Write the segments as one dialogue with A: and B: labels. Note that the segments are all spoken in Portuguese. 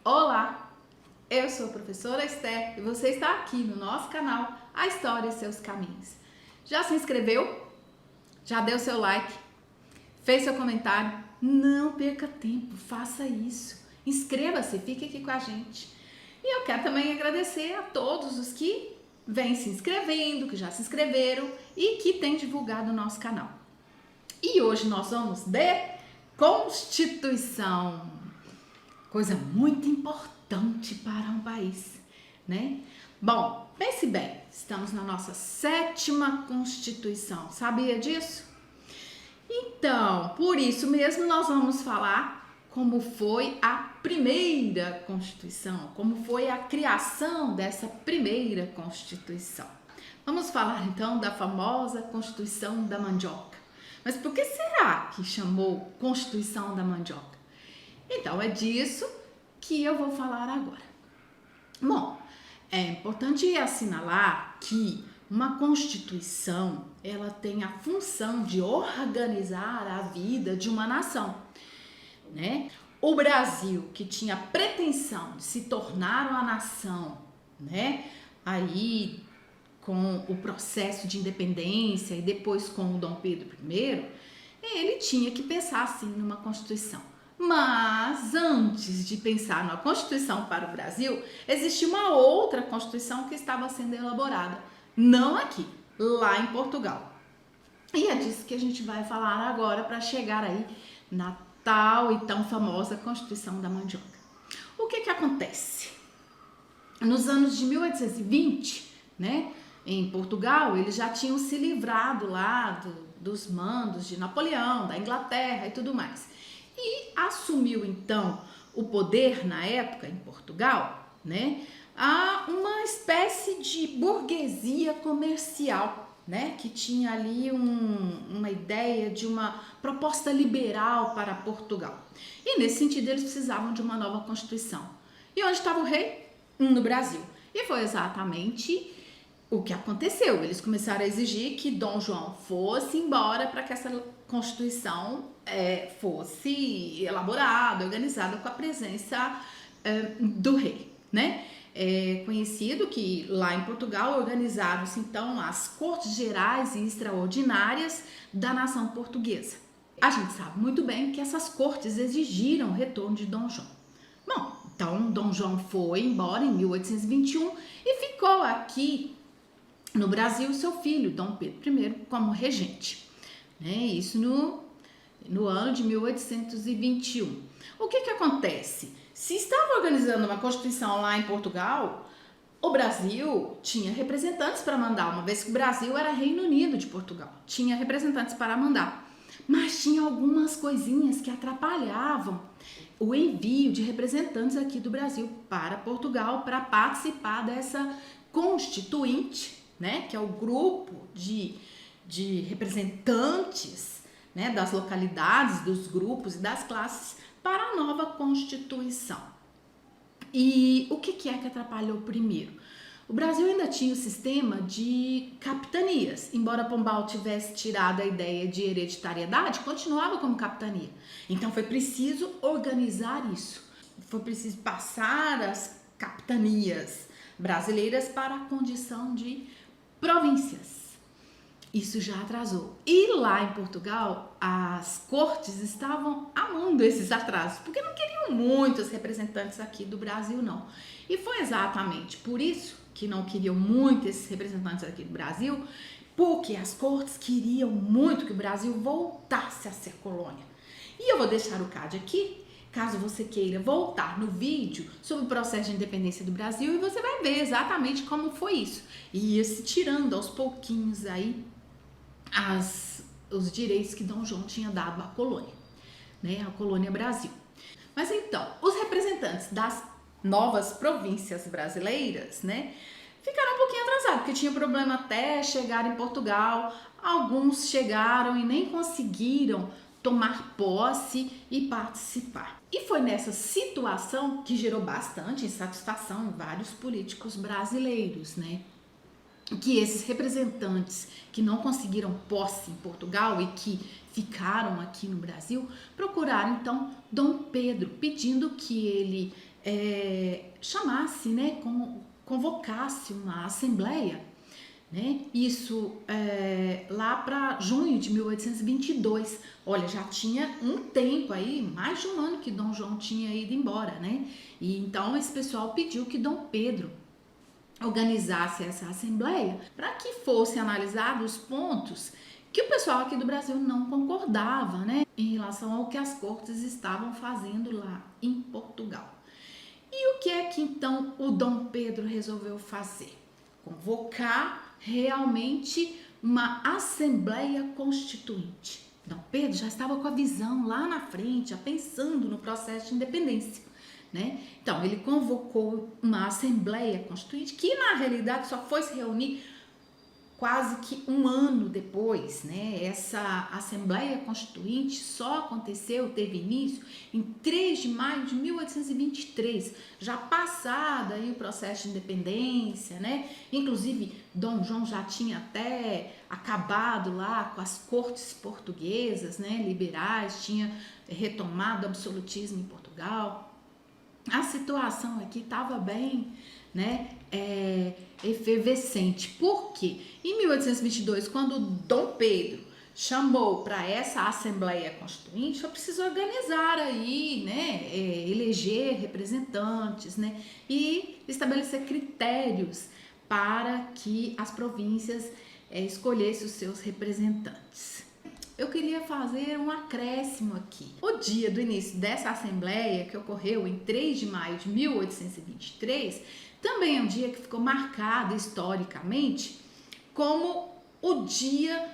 A: Olá, eu sou a professora Esther e você está aqui no nosso canal A História e Seus Caminhos. Já se inscreveu? Já deu seu like? Fez seu comentário? Não perca tempo, faça isso. Inscreva-se, fique aqui com a gente. E eu quero também agradecer a todos os que vêm se inscrevendo, que já se inscreveram e que têm divulgado o nosso canal. E hoje nós vamos de Constituição. Coisa muito importante para um país, né? Bom, pense bem, estamos na nossa 7ª Constituição, sabia disso? Então, por isso mesmo nós vamos falar como foi a primeira Constituição, como foi a criação dessa primeira Constituição. Vamos falar então da famosa Constituição da Mandioca. Mas por que será que chamou Constituição da Mandioca? Então, é disso que eu vou falar agora. Bom, é importante assinalar que uma Constituição, ela tem a função de organizar a vida de uma nação, né? O Brasil, que tinha a pretensão de se tornar uma nação, né? Aí, com o processo de independência e depois com o Dom Pedro I, ele tinha que pensar assim numa Constituição. Mas antes de pensar numa Constituição para o Brasil, existia uma outra Constituição que estava sendo elaborada, não aqui, lá em Portugal. E é disso que a gente vai falar agora para chegar aí na tal e tão famosa Constituição da Mandioca. O que acontece? Nos anos de 1820, né, em Portugal, eles já tinham se livrado lá dos mandos de Napoleão, da Inglaterra e tudo mais. E assumiu então o poder na época em Portugal, né, uma espécie de burguesia comercial, né, que tinha ali uma ideia de uma proposta liberal para Portugal. E nesse sentido eles precisavam de uma nova Constituição. E onde estava o rei? No Brasil. E foi exatamente o que aconteceu. Eles começaram a exigir que Dom João fosse embora para que essa Constituição fosse elaborada, organizada com a presença do rei, né? É conhecido que lá em Portugal organizaram-se então as Cortes Gerais e Extraordinárias da nação portuguesa. A gente sabe muito bem que essas cortes exigiram o retorno de Dom João. Bom, então Dom João foi embora em 1821 e ficou aqui no Brasil seu filho, Dom Pedro I, como regente, né? Isso no ano de 1821. O que acontece? Se estava organizando uma Constituição lá em Portugal, o Brasil tinha representantes para mandar, uma vez que o Brasil era Reino Unido de Portugal, tinha representantes para mandar, mas tinha algumas coisinhas que atrapalhavam o envio de representantes aqui do Brasil para Portugal para participar dessa Constituinte, né, que é o grupo de representantes, né, das localidades, dos grupos e das classes para a nova Constituição. E o que atrapalhou primeiro? O Brasil ainda tinha o sistema de capitanias. Embora Pombal tivesse tirado a ideia de hereditariedade, continuava como capitania. Então foi preciso organizar isso. Foi preciso passar as capitanias brasileiras para a condição de províncias. Isso já atrasou. E lá em Portugal, as cortes estavam amando esses atrasos, porque não queriam muitos representantes aqui do Brasil, não. E foi exatamente por isso que não queriam muito esses representantes aqui do Brasil, porque as cortes queriam muito que o Brasil voltasse a ser colônia. E eu vou deixar o card aqui, caso você queira voltar no vídeo sobre o processo de independência do Brasil, e você vai ver exatamente como foi isso. E ia se tirando aos pouquinhos aí os direitos que Dom João tinha dado à colônia, né, a colônia Brasil. Mas então, os representantes das novas províncias brasileiras, né, ficaram um pouquinho atrasados, porque tinha problema até chegar em Portugal. Alguns chegaram e nem conseguiram tomar posse e participar. E foi nessa situação que gerou bastante insatisfação em vários políticos brasileiros, né? que esses representantes que não conseguiram posse em Portugal e que ficaram aqui no Brasil procuraram então Dom Pedro, pedindo que ele chamasse, né, convocasse uma assembleia, né? Isso lá para junho de 1822. Olha, já tinha um tempo aí, mais de um ano que Dom João tinha ido embora, né? E então esse pessoal pediu que Dom Pedro organizasse essa assembleia para que fossem analisados os pontos que o pessoal aqui do Brasil não concordava, né, em relação ao que as cortes estavam fazendo lá em Portugal. E o que é que então o Dom Pedro resolveu fazer? Convocar realmente uma Assembleia Constituinte. Dom Pedro já estava com a visão lá na frente, já pensando no processo de independência, né? Então, ele convocou uma Assembleia Constituinte que, na realidade, só foi se reunir quase que um ano depois, né? Essa Assembleia Constituinte só aconteceu, teve início em 3 de maio de 1823, já passado aí o processo de independência, né? Inclusive, Dom João já tinha até acabado lá com as cortes portuguesas, né? Liberais, tinha retomado o absolutismo em Portugal. A situação aqui estava bem, né, efervescente. Por quê? Em 1822, quando Dom Pedro chamou para essa Assembleia Constituinte, só precisou organizar aí, né, eleger representantes, né, e estabelecer critérios para que as províncias escolhessem os seus representantes. Eu queria fazer um acréscimo aqui. O dia do início dessa assembleia, que ocorreu em 3 de maio de 1823, também é um dia que ficou marcado historicamente como o dia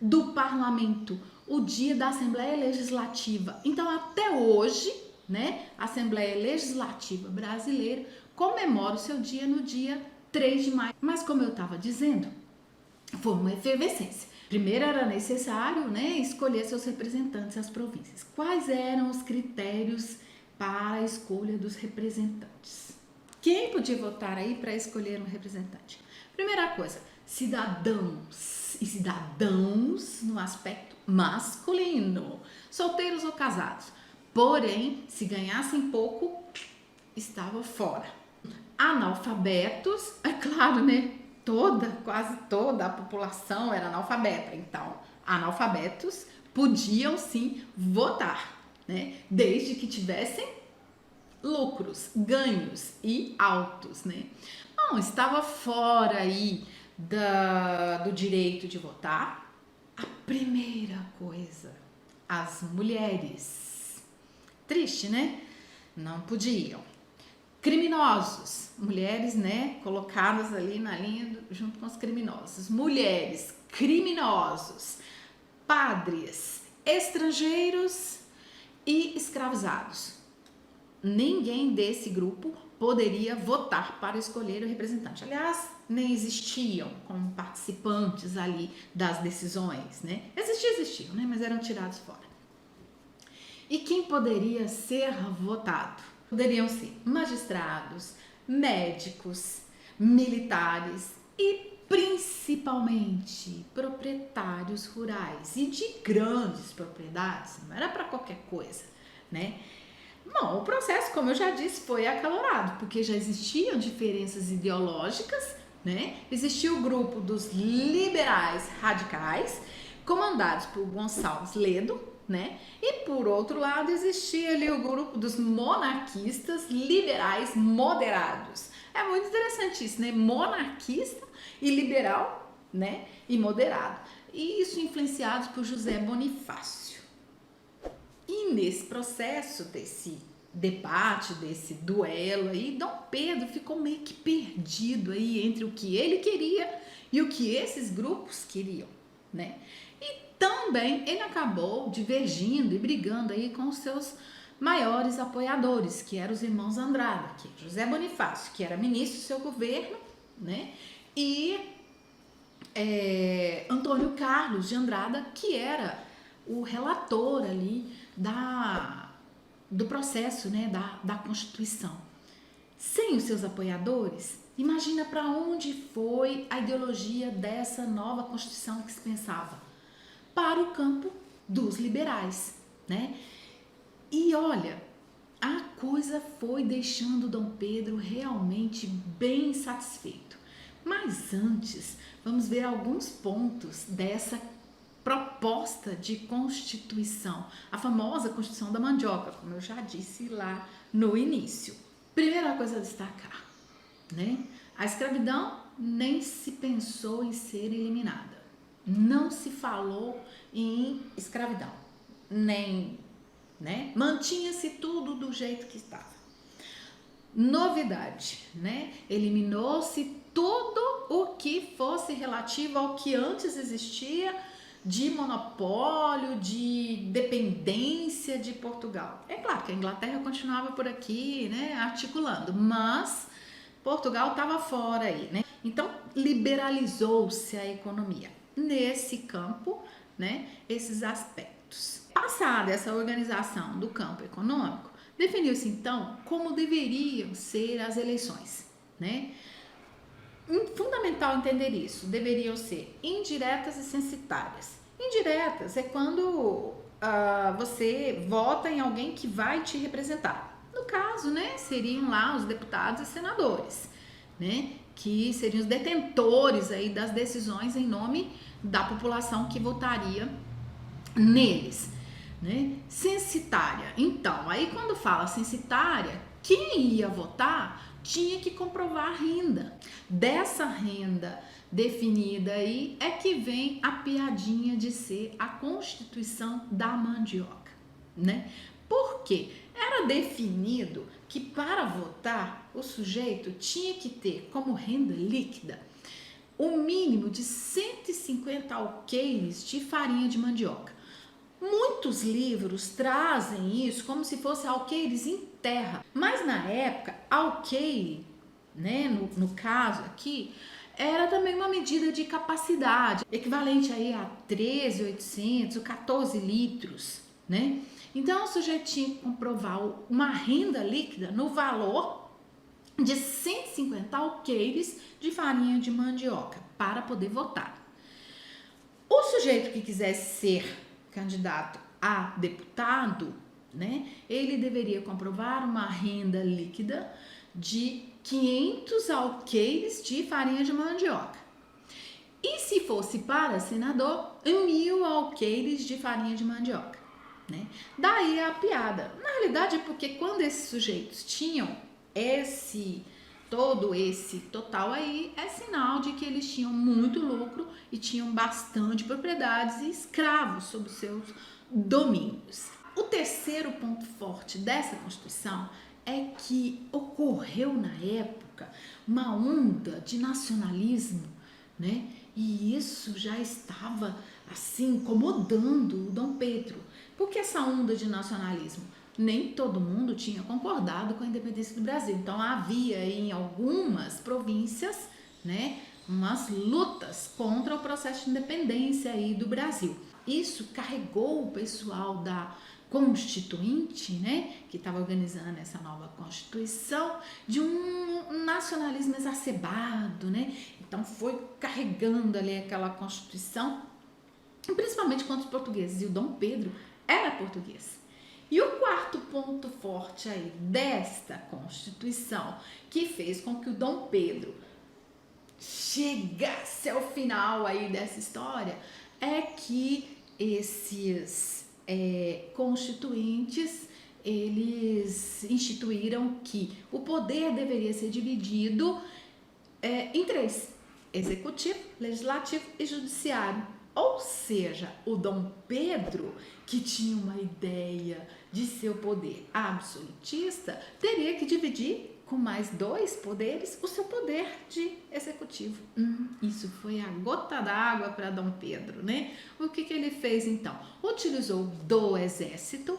A: do parlamento, o dia da Assembleia Legislativa. Então, até hoje, né, a Assembleia Legislativa Brasileira comemora o seu dia no dia 3 de maio. Mas, como eu estava dizendo, foi uma efervescência. Primeiro era necessário, né, escolher seus representantes às províncias. Quais eram os critérios para a escolha dos representantes? Quem podia votar aí para escolher um representante? Primeira coisa, cidadãos e cidadãos no aspecto masculino, solteiros ou casados. Porém, se ganhassem pouco, estava fora. Analfabetos, é claro, né? Quase toda a população era analfabeta. Então, analfabetos podiam sim votar, né? Desde que tivessem lucros, ganhos e altos, né? Não, estava fora aí do direito de votar. A primeira coisa, as mulheres. Triste, né? Não podiam. Criminosos, mulheres, né, colocadas ali na linha junto com os criminosos. Mulheres, criminosos, padres, estrangeiros e escravizados. Ninguém desse grupo poderia votar para escolher o representante. Aliás, nem existiam como participantes ali das decisões, né? Existiam, né, mas eram tirados fora. E quem poderia ser votado? Poderiam ser magistrados, médicos, militares e principalmente proprietários rurais e de grandes propriedades, não era para qualquer coisa, né? Bom, o processo, como eu já disse, foi acalorado, porque já existiam diferenças ideológicas, né? Existia o grupo dos liberais radicais, comandados por Gonçalves Ledo, né? E por outro lado existia ali o grupo dos monarquistas liberais moderados. É muito interessante isso, né? Monarquista e liberal, né? E moderado. E isso influenciados por José Bonifácio. E nesse processo desse debate, desse duelo aí, Dom Pedro ficou meio que perdido aí entre o que ele queria e o que esses grupos queriam, né? Também ele acabou divergindo e brigando aí com os seus maiores apoiadores, que eram os irmãos Andrada, que José Bonifácio, que era ministro do seu governo, né? E Antônio Carlos de Andrada, que era o relator ali do processo, né, da Constituição. sem os seus apoiadores, imagina para onde foi a ideologia dessa nova Constituição que se pensava? Para o campo dos liberais, né? E olha, a coisa foi deixando Dom Pedro realmente bem satisfeito. Mas antes, vamos ver alguns pontos dessa proposta de Constituição, a famosa Constituição da Mandioca, como eu já disse lá no início. Primeira coisa a destacar, né? A escravidão nem se pensou em ser eliminada. Não se falou em escravidão, nem, né? Mantinha-se tudo do jeito que estava. Novidade, né? Eliminou-se tudo o que fosse relativo ao que antes existia de monopólio, de dependência de Portugal. É claro que a Inglaterra continuava por aqui, né, articulando, mas Portugal estava fora aí, né? Então liberalizou-se a economia nesse campo, né? Esses aspectos. Passada essa organização do campo econômico, definiu-se então como deveriam ser as eleições, né? Fundamental entender isso, deveriam ser indiretas e censitárias. Indiretas é quando você vota em alguém que vai te representar. No caso, né, seriam lá os deputados e senadores, né, que seriam os detentores aí das decisões em nome da população que votaria neles, né? Censitária. Então, aí quando fala censitária, quem ia votar tinha que comprovar a renda. Dessa renda definida aí é que vem a piadinha de ser a Constituição da Mandioca, né? Por quê? Era definido que para votar o sujeito tinha que ter como renda líquida o mínimo de 150 alqueires de farinha de mandioca. Muitos livros trazem isso como se fosse alqueires em terra, mas na época, alqueire, né, no caso aqui, era também uma medida de capacidade, equivalente aí a 13.800 ou 14 litros, né? Então, o sujeito tinha que comprovar uma renda líquida no valor de 150 alqueires de farinha de mandioca para poder votar. O sujeito que quisesse ser candidato a deputado, né, ele deveria comprovar uma renda líquida de 500 alqueires de farinha de mandioca. E se fosse para senador, 1.000 alqueires de farinha de mandioca, né? Daí a piada. Na realidade é porque quando esses sujeitos tinham todo esse total aí, é sinal de que eles tinham muito lucro e tinham bastante propriedades e escravos sob seus domínios. O terceiro ponto forte dessa Constituição é que ocorreu na época uma onda de nacionalismo, né? E isso já estava assim incomodando o Dom Pedro. Por que essa onda de nacionalismo? Nem todo mundo tinha concordado com a independência do Brasil. Então havia em algumas províncias, né, umas lutas contra o processo de independência aí do Brasil. Isso carregou o pessoal da Constituinte, né, que estava organizando essa nova Constituição, de um nacionalismo exacerbado, né? Então foi carregando ali aquela Constituição, principalmente contra os portugueses. E o Dom Pedro era português. E o quarto ponto forte aí desta Constituição, que fez com que o Dom Pedro chegasse ao final aí dessa história, é que esses constituintes, eles instituíram que o poder deveria ser dividido em três: executivo, legislativo e judiciário. Ou seja, o Dom Pedro, que tinha uma ideia de seu poder absolutista, teria que dividir com mais dois poderes o seu poder de executivo. Isso foi a gota d'água para Dom Pedro, né? O que ele fez então? Utilizou do exército,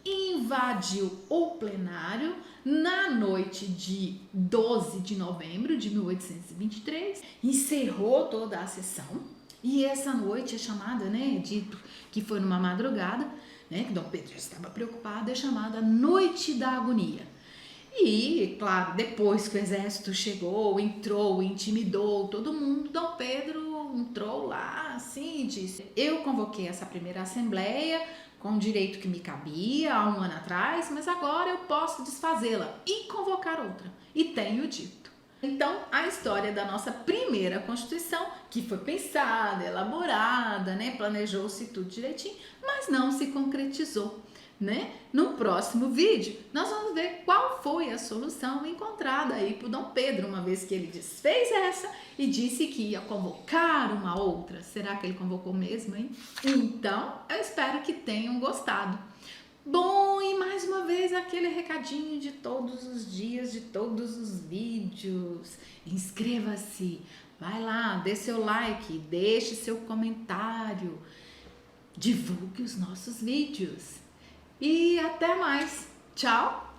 A: invadiu o plenário na noite de 12 de novembro de 1823, encerrou toda a sessão. E essa noite é chamada, né, dito que foi numa madrugada, né, que Dom Pedro já estava preocupado, é chamada Noite da Agonia. E, claro, depois que o exército chegou, entrou, intimidou todo mundo, Dom Pedro entrou lá assim e disse: eu convoquei essa primeira assembleia com o direito que me cabia há um ano atrás, mas agora eu posso desfazê-la e convocar outra. E tenho dito. Então, a história da nossa primeira Constituição, que foi pensada, elaborada, né, planejou-se tudo direitinho, mas não se concretizou. Né? No próximo vídeo, nós vamos ver qual foi a solução encontrada aí por Dom Pedro, uma vez que ele desfez essa e disse que ia convocar uma outra. Será que ele convocou mesmo, hein? Então, eu espero que tenham gostado. Bom, e mais uma vez aquele recadinho de todos os dias, de todos os vídeos. Inscreva-se, vai lá, dê seu like, deixe seu comentário, divulgue os nossos vídeos. E até mais. Tchau!